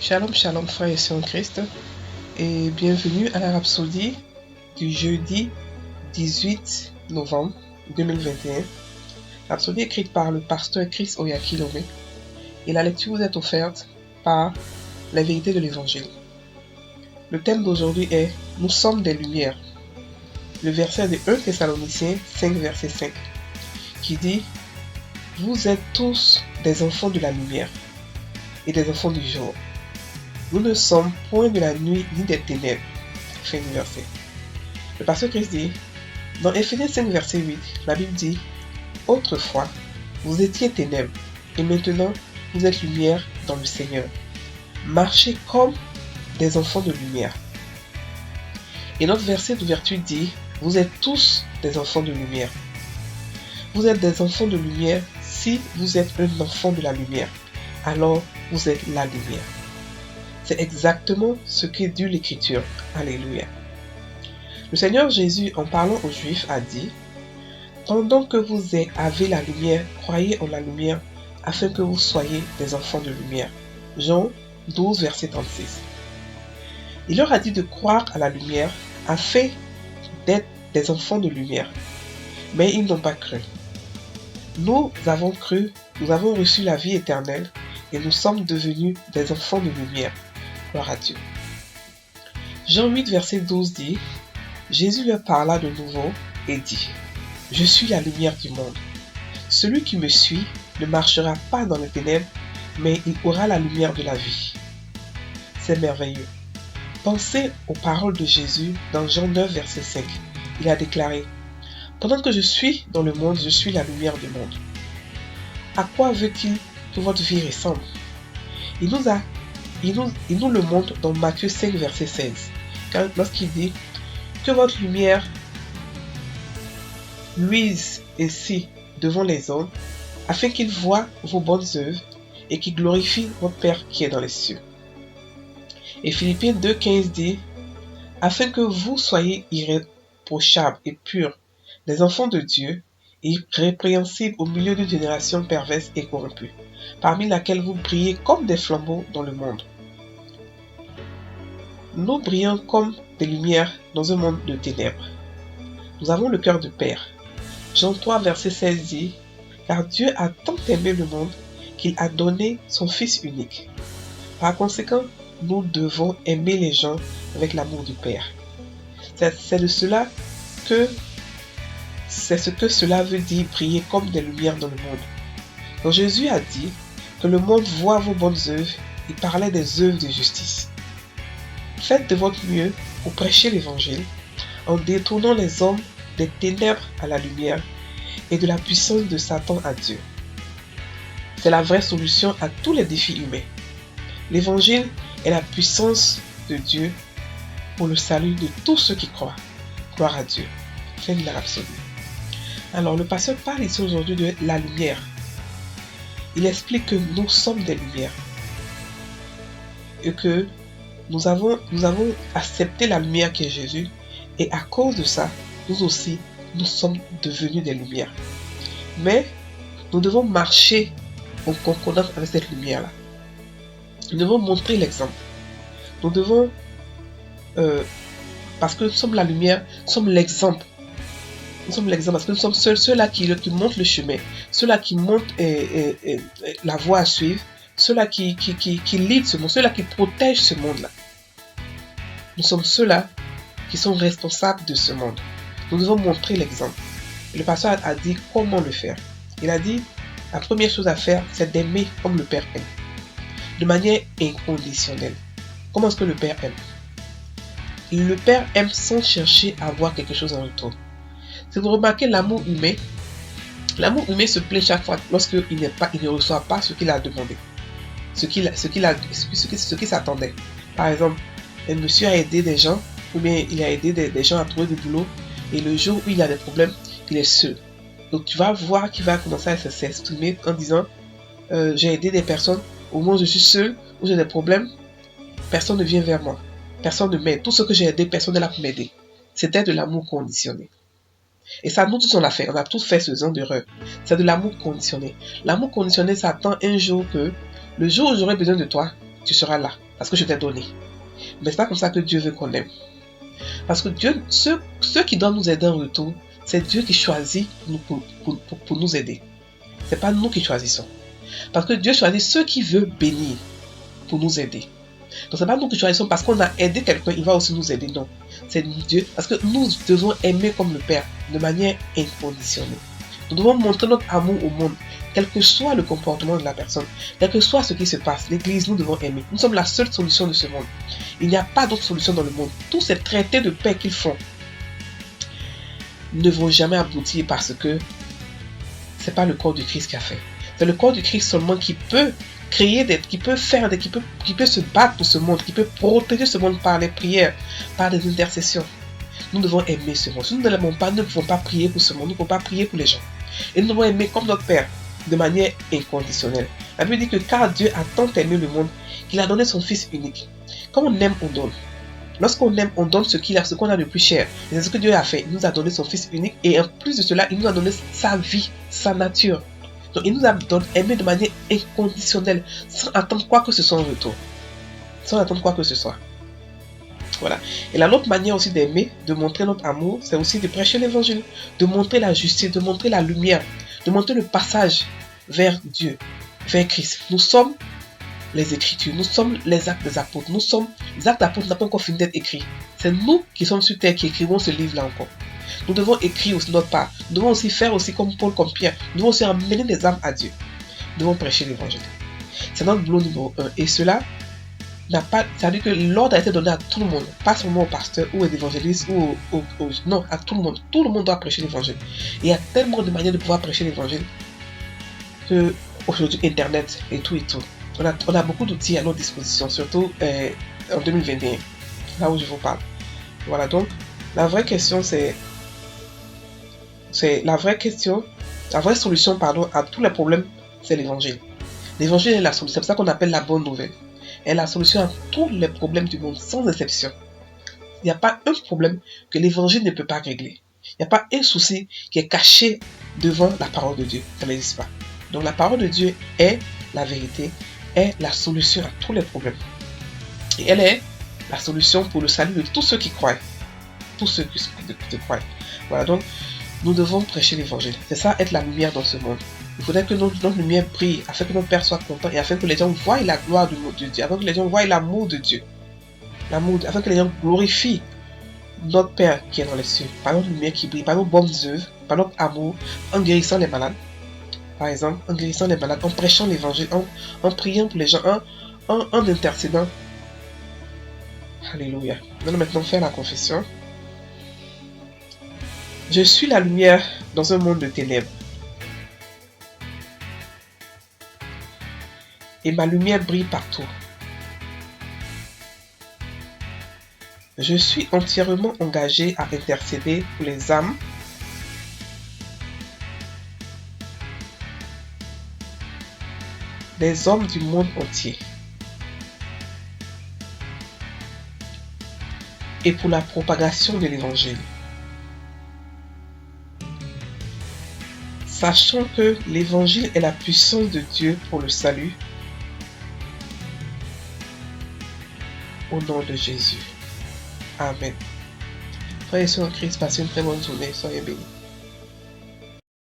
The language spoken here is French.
Shalom, shalom, frères et sœurs en Christ, et bienvenue à la Rhapsodie du jeudi 18 novembre 2021. Rhapsodie écrite par le pasteur Chris Oyakilome, et la lecture vous est offerte par la vérité de l'Évangile. Le thème d'aujourd'hui est « Nous sommes des lumières ». Le verset de 1 Thessaloniciens 5, verset 5, qui dit « Vous êtes tous des enfants de la lumière et des enfants du jour. Nous ne sommes point de la nuit ni des ténèbres. » Fin du verset. Le pasteur Christ dit, dans Éphésiens 5, verset 8, la Bible dit, autrefois, vous étiez ténèbres, et maintenant, vous êtes lumière dans le Seigneur. Marchez comme des enfants de lumière. Et notre verset d'ouverture dit, vous êtes tous des enfants de lumière. Vous êtes des enfants de lumière si vous êtes un enfant de la lumière. Alors, vous êtes la lumière. C'est exactement ce que dit l'Écriture. Alléluia. Le Seigneur Jésus, en parlant aux Juifs, a dit, « Pendant que vous avez la lumière, croyez en la lumière, afin que vous soyez des enfants de lumière. » Jean 12, verset 36. Il leur a dit de croire à la lumière, afin d'être des enfants de lumière. Mais ils n'ont pas cru. Nous avons cru, nous avons reçu la vie éternelle, et nous sommes devenus des enfants de lumière. Gloire à Dieu. Jean 8, verset 12 dit, Jésus leur parla de nouveau et dit, « Je suis la lumière du monde. Celui qui me suit ne marchera pas dans les ténèbres, mais il aura la lumière de la vie. » C'est merveilleux. Pensez aux paroles de Jésus dans Jean 9, verset 5. Il a déclaré, « Pendant que je suis dans le monde, je suis la lumière du monde. » À quoi veut-il que votre vie ressemble? Il nous le montre dans Matthieu 5, verset 16, lorsqu'il dit que votre lumière luise ici devant les hommes, afin qu'ils voient vos bonnes œuvres et qu'ils glorifient votre Père qui est dans les cieux. Et Philippiens 2, 15 dit, afin que vous soyez irréprochables et purs, des enfants de Dieu, irrépréhensibles au milieu d'une génération perverse et corrompue, parmi laquelle vous brillez comme des flambeaux dans le monde. Nous brillons comme des lumières dans un monde de ténèbres. Nous avons le cœur de Père. Jean 3, verset 16 dit, « Car Dieu a tant aimé le monde qu'il a donné son Fils unique. » Par conséquent, nous devons aimer les gens avec l'amour du Père. C'est ce que cela veut dire briller comme des lumières dans le monde. Donc Jésus a dit que le monde voit vos bonnes œuvres. Il parlait des œuvres de justice. Faites de votre mieux pour prêcher l'évangile en détournant les hommes des ténèbres à la lumière et de la puissance de Satan à Dieu. C'est la vraie solution à tous les défis humains. L'évangile est la puissance de Dieu pour le salut de tous ceux qui croient. Gloire à Dieu. Fin de la Rhapsodie. Alors le pasteur parle ici aujourd'hui de la lumière. Il explique que nous sommes des lumières et que nous avons accepté la lumière qui est Jésus, et à cause de ça, nous aussi, nous sommes devenus des lumières. Mais nous devons marcher en concordance avec cette lumière-là. Nous devons montrer l'exemple. Nous devons, parce que nous sommes la lumière, nous sommes l'exemple. Nous sommes l'exemple parce que nous sommes ceux-là qui montrent le chemin, ceux-là qui montrent la voie à suivre, ceux-là qui lead ce monde, ceux-là qui protègent ce monde-là. Nous sommes ceux-là qui sont responsables de ce monde. Nous devons montrer l'exemple. Le pasteur a dit comment le faire. Il a dit, la première chose à faire, c'est d'aimer comme le Père aime. De manière inconditionnelle. Comment est-ce que le Père aime? Le Père aime sans chercher à avoir quelque chose en retour. Si vous remarquez l'amour humain se plaît chaque fois lorsqu'il ne reçoit pas ce qu'il a demandé. Ce qui s'attendait. Par exemple, un monsieur a aidé des gens, ou bien il a aidé des gens à trouver du boulot, et le jour où il a des problèmes, il est seul. Donc tu vas voir qu'il va commencer à s'exprimer en disant, j'ai aidé des personnes, au moment où je suis seul, où j'ai des problèmes, personne ne vient vers moi, personne ne m'aide. Tout ce que j'ai aidé, personne n'est là pour m'aider. C'était de l'amour conditionné. Et ça, nous tous on l'a fait, on a tous fait ce genre d'erreur. C'est de l'amour conditionné. L'amour conditionné, ça attend un jour que, le jour où j'aurai besoin de toi, tu seras là. parce que je t'ai donné. Mais c'est pas comme ça que Dieu veut qu'on aime. Parce que Dieu, ceux qui doivent nous aider en retour, c'est Dieu qui choisit pour nous aider. C'est pas nous qui choisissons. Parce que Dieu choisit ceux qui veut bénir pour nous aider. Donc c'est pas nous qui choisissons parce qu'on a aidé quelqu'un, il va aussi nous aider. Non. C'est Dieu. Parce que nous devons aimer comme le Père, de manière inconditionnelle. Nous devons montrer notre amour au monde, quel que soit le comportement de la personne, quel que soit ce qui se passe. L'Église, nous devons aimer. Nous sommes la seule solution de ce monde. Il n'y a pas d'autre solution dans le monde. Tous ces traités de paix qu'ils font ne vont jamais aboutir parce que c'est pas le corps du Christ qui a fait. C'est le corps du Christ seulement qui peut créer qui peut se battre pour ce monde, qui peut protéger ce monde par les prières, par des intercessions. Nous devons aimer ce monde. Si nous ne l'aimons pas, nous ne pouvons pas prier pour ce monde, nous ne pouvons pas prier pour les gens. Et nous devons aimer comme notre Père, de manière inconditionnelle. La Bible dit que car Dieu a tant aimé le monde, qu'il a donné son Fils unique. Quand on aime, on donne. Lorsqu'on aime, on donne ce qu'on a de plus cher. Et c'est ce que Dieu a fait. Il nous a donné son Fils unique et en plus de cela, il nous a donné sa vie, sa nature. Donc il nous a aimé de manière inconditionnelle, sans attendre quoi que ce soit en retour. Sans attendre quoi que ce soit. Voilà. Et l'autre manière aussi d'aimer, de montrer notre amour, c'est aussi de prêcher l'évangile, de montrer la justice, de montrer la lumière, de montrer le passage vers Dieu, vers Christ. Nous sommes les Écritures, nous sommes les actes des apôtres, les actes des apôtres n'ont pas encore fini d'être écrits. C'est nous qui sommes sur terre qui écrivons ce livre-là encore. Nous devons écrire aussi notre part. Nous devons aussi faire aussi comme Paul, comme Pierre. Nous devons aussi amener les âmes à Dieu. Nous devons prêcher l'évangile. C'est notre boulot numéro 1. Et cela n'a pas, c'est-à-dire que l'ordre a été donné à tout le monde, pas seulement aux pasteurs ou aux évangélistes non, à tout le monde. Tout le monde doit prêcher l'évangile. Et il y a tellement de manières de pouvoir prêcher l'évangile que aujourd'hui Internet et tout. On a beaucoup d'outils à notre disposition, surtout en 2021, là où je vous parle. Voilà, donc la vraie question la vraie solution à tous les problèmes, c'est l'évangile. L'évangile est la solution, c'est ça qu'on appelle la bonne nouvelle. Elle est la solution à tous les problèmes du monde, sans exception. Il n'y a pas un problème que l'évangile ne peut pas régler. Il n'y a pas un souci qui est caché devant la parole de Dieu. Ça n'existe pas. Donc la parole de Dieu est la vérité, est la solution à tous les problèmes. Et elle est la solution pour le salut de tous ceux qui croient. Tous ceux qui croient. Voilà, donc nous devons prêcher l'évangile. C'est ça, être la lumière dans ce monde. Il faudrait que notre lumière brille, afin que notre Père soit content et afin que les gens voient la gloire de Dieu, afin que les gens voient l'amour de Dieu. Afin que les gens glorifient notre Père qui est dans les cieux, par notre lumière qui brille, par nos bonnes œuvres, par notre amour, en guérissant les malades. Par exemple, en guérissant les malades, en prêchant l'évangile, en priant pour les gens, en intercédant. Alléluia. Nous allons maintenant faire la confession. Je suis la lumière dans un monde de ténèbres. Et ma lumière brille partout. Je suis entièrement engagé à intercéder pour les âmes des hommes du monde entier et pour la propagation de l'évangile. Sachant que l'évangile est la puissance de Dieu pour le salut, au nom de Jésus. Amen. Frères et sœurs en Christ, passez une très bonne journée. Soyez bénis.